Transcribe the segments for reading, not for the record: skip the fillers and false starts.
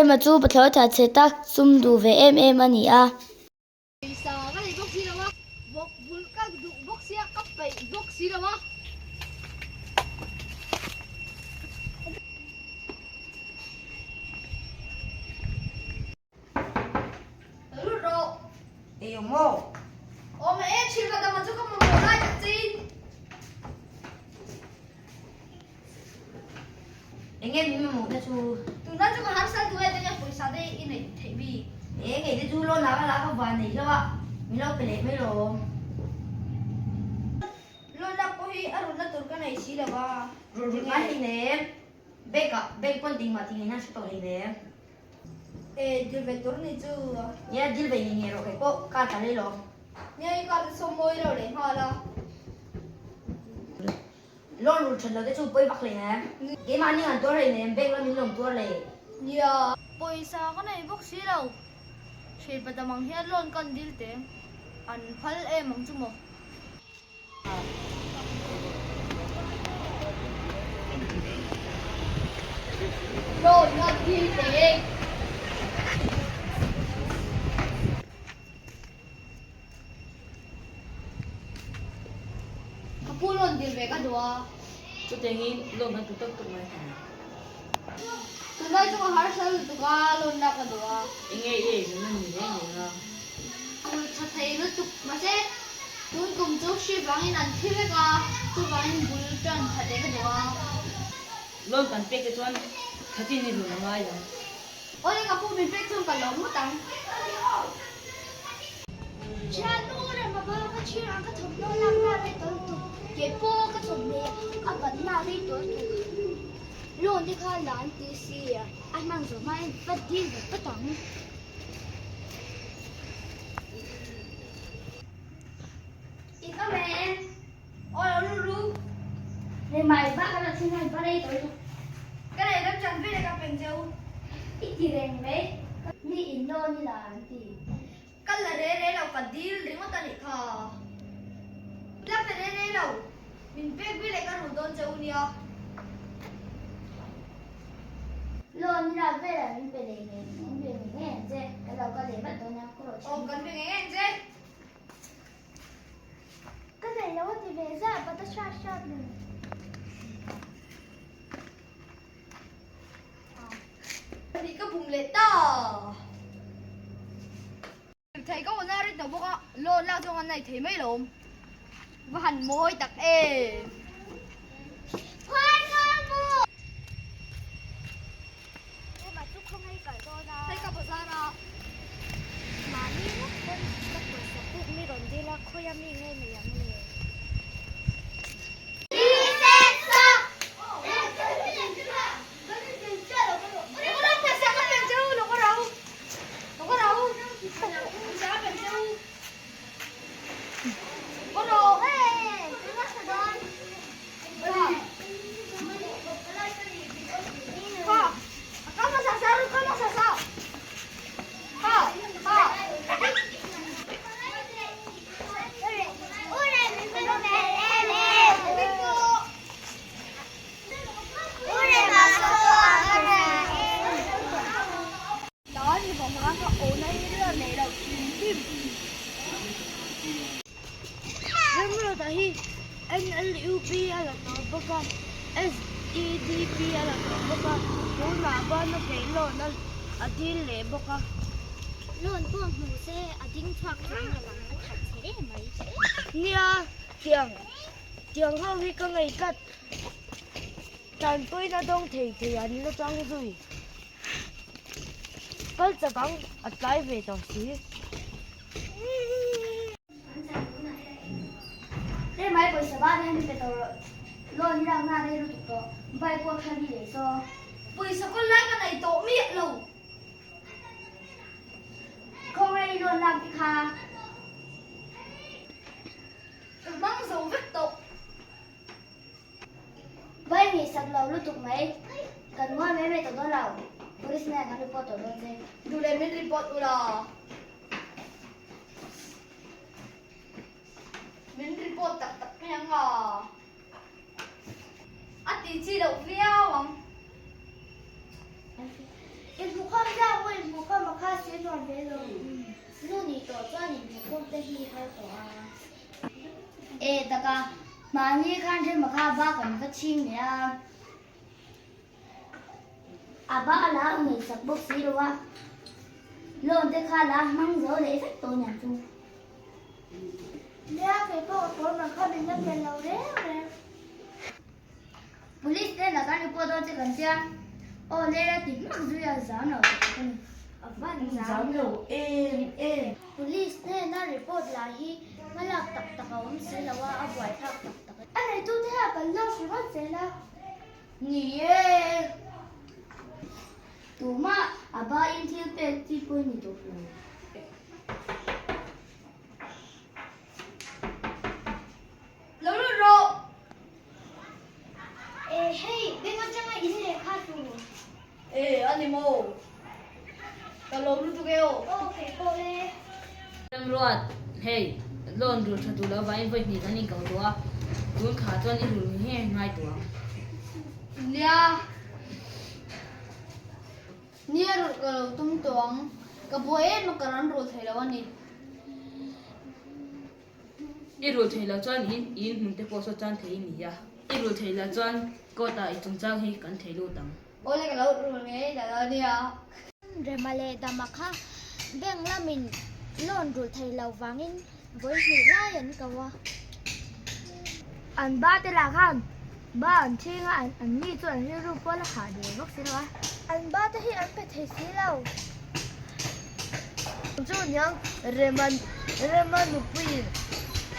mà chú bắt đầu thật sẽ tác xung đủ về em anh à. Sa cái này bốc xí đâu á? Bốc cái đủ bốc xí cấp bảy bốc xí đâu á? Rút rồi. Yêu mô. Ồ mẹ em chỉ vào tầm mà chú không một lại chắc gì? Anh em mình một cái chú. Tụi nó chú có hát sao tụi em đang ngồi sao đây in này thấy bị. Anh cái chú lo lá không vào này đâu ạ. Mình lo phải mấy rồi. Lo là có hi ở đó tụi cái này xí là ba. Rồi ngay thì nè. Bên con tình mà thì nó sẽ tội nè. Ê, đi về tụi này chứ. Nhớ đi về nhà rồi cái cô cả cả đây rồi. Nhớ có số môi đâu để họ là. Lo rồi chân là cái chú bơi bắc này nè. Cái mà như anh tôi này nè, bên là mình làm tôi này. Dạ. Bây giờ cái này bốc xí đâu? Chỉ vào tầm bằng hết luôn con đi tiếng. Anh phải em bằng chung một. Rồi ngân đi tiếng. Kapu luôn đi về cái đồ. Chú tiếng in luôn cái tụi mày. Tụi nó chung har sao tụi cái luôn là cái đồ. Anh nghe nó nhìn thấy gì không? Tụi thật thấy nó tụi mà sẽ tụi cùng chú xí vắng in ăn thêm cái tụi vắng in bún trần thật đấy cái đồ. Luôn cần biết cái chuyện thật tin đi rồi mà vậy. Ôi cái kapu mình phải chung cả lồng mất tăng. Cha nuôi rồi mà bao cái chuyện ăn cái thùng nó làm ra cái tụi cái po cái thùng này cái bánh nào đi tụi luôn đi khai lãn tí xì à anh mang rồi mà em bắt đi rồi bắt tỏng ít các mẹ ôi nó lu này mày bắt cái là xin này bắt đây tụi cái này nó chẳng biết là gặp bình châu ít gì đèn đấy đi Indo như là gì cái là đấy đâu cả đi đến mất ta đi khờ lắp cái đấy đâu mình biết lại cái đồ tôn châu nhỉ luôn là về là mình về để mình về mình nghe chứ cái đầu có để bắt đầu nhau có rồi ôm cần về nghe chứ cái này nó thì về ra bắt đầu short nữa thì có bùng lệ to thấy có một ra đi tàu bốc ạ lô lao trong con này thấy mấy lồm và hẳn môi tặc ê khoan con mua nhưng mà chú không hay cởi con ra thấy cả bộ ra nào mà đi lúc con các bộ sẽ cũng mi đồn đi là khôi em đi ngay mày em đi NLUP là nó baka SEDP là nó baka muốn mà bên nó cái lon nó ở đi lệ baka luôn buông hồ xe ở đinh thoát thang là nó thật thế mấy nia tiếng không đi cái ngày cắt tràn tôi nó đông thì anh nó trăng rồi cái giờ băng ở lại về đó xí đây máy bây giờ ba đây mình phải luôn đang ra đây luôn tụi bay qua khai đi để so bây giờ con lấy cái này tổ miệng luôn không ai luôn làm cái kha băng dấu vết tổ bay nghỉ sập lầu luôn tụi mấy cần mua mấy mấy tụi nó lầu police này nó report tụi nó thế dù để mình report rồi mình report tập cái nhang ngò tí chi đậu phiêu không em cũng không chiến đoàn về rồi. Lúc này tổ cho nên mình không thể hi hay tổ à. Ê ta ca mà như khăn trên mà kha ba còn cái chim này à ba là người sập bốc xí đâu à luôn tới kha là mang dấu để phách tôi nhà chung Nè cái tổ mà không đến nhất bên lâu đấy nè. police đây là cái report đó chỉ cần xem ô đây là tìm mắc duy là giáo nào Ở văn giáo nhiều ê Police nên nó report là hi mà là tập tập ông sẽ làว่า avoid tập tập. anh này tôi thấy là cần lo sự phát triển là nghỉ tụ mà à ba in thiên về thì quên nhỉ tụ lâu rồi. Ê hey, bên ngoài chẳng ai in này khác rồi. Ê anh em ơi, tao lâu rồi kêu. Ok, cô lên. ตำรวจเฮ้ยโดนดูชัดตัวแล้วไปไปหนีกันนี่เก่าตัวโดนขาจนนี่ดูให้ง่ายตัว Nè, nè rồi cái tung tuồng, cái bố em mà cái rắn rồi thấy là anh đi. อีรู้เทแล้วจวนอีมึงเตะโพสจานเทมีอ่ะอีรู้เทแล้วจวนก็ตายจงจ้างให้กันเทโลตัง Ôi cái lâu rồi nghe là đi à. Rồi mà lệ đà mà khác. Bên là mình lộn rồi thầy lầu vàng in với người la nhận cầu à. anh ba tên là khăn ba anh chi anh nghĩ cho anh hiểu rồi là hạ để bốc xí đâu Anh ba tới khi anh phải thầy xí lầu. chú nhang reman nụ pin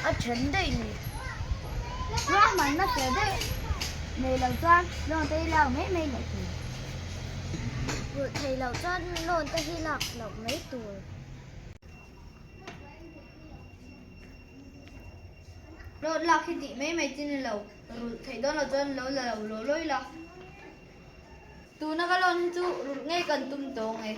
à chân đây nè ra mà nó sẽ đấy này là toan rồi đây là mấy mấy lại thì Rồi thầy lầu cho lộn tới khi lạc lầu mấy tuổi. Rồi là khi chị mấy mày trên lầu, rồi thấy đó là chân lầu là lầu lối là. Tu nó cái lon chú, rồi ngay cần tung tuồng này.